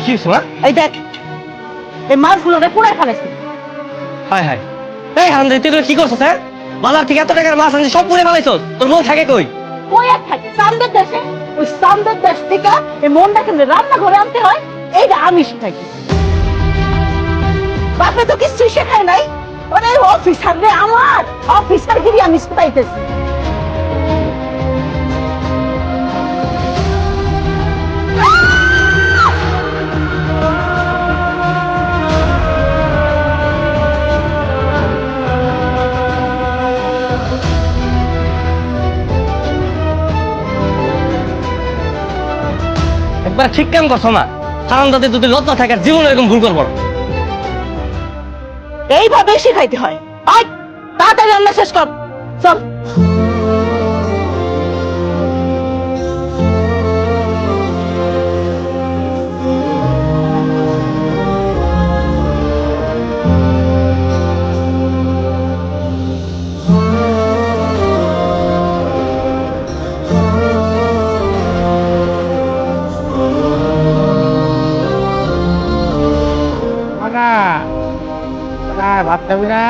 কি হইছে মা? এই দেখ, এই মাছগুলো পুরাই ফেলেছি। হায় হায়, এই হারামজাদা, তুই এগুলো কি করছিস? হ্যাঁ, বাজার থেকে এত টাকার মাছ আনছিস, সব পুড়ে ফেলাইছস। তোর বউ থাকে কই? কই আর থাকে? চান্দের দেশে। ওই চান্দের দেশ থেকে এই মনটা কেন রান্না ঘরে আনতে হয়, এইটা আমি শিখাইছি। বাপে তো কিছুই শেখায় নাই। ওরে অফিসার রে, আমার অফিসার গিরি আমি শিখাইতেছি। একবার ঠিক কাম করছো মা। হারামজাদা, যদি লজ্জা থাকে আর জীবনে এরকম ভুল করবো না। এইভাবেই শিখাইতে হয়। আয়, তাড়াতাড়ি রান্না শেষ কর, চল। মনা, মনা, ভাত খাবি না?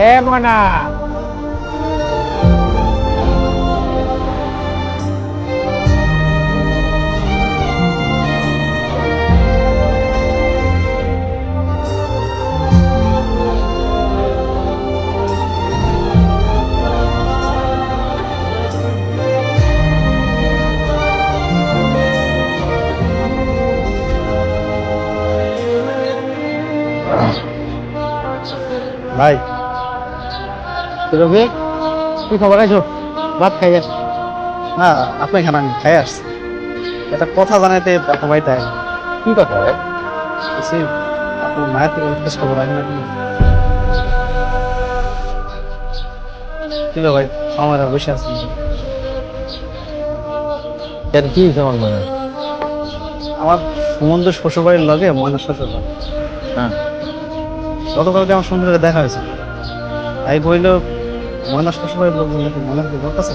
এ মনা, ভাই রবি, কি খবর আছো? ভাত খাই যাস? না, আপনি খান, আমি খাই আসছি। একটা কথা জানাইতে ভাই তাই। কি কথা ভাই? আপনার মায়ের থেকে জিজ্ঞেস খবর আছে নাকি? কি ভাই, আমার বসে আছি। কি কেমন মানে? আমার সুমন্ত শ্বশুর বাড়ির লগে ময়না শ্বশুর বাড়ি। হ্যাঁ, গতকালকে আমার সুন্দরকে দেখা হয়েছে। তাই বলল ময়না শ্বশুর বাড়ির লোকজন নাকি ময়নাকে ধরতেছে।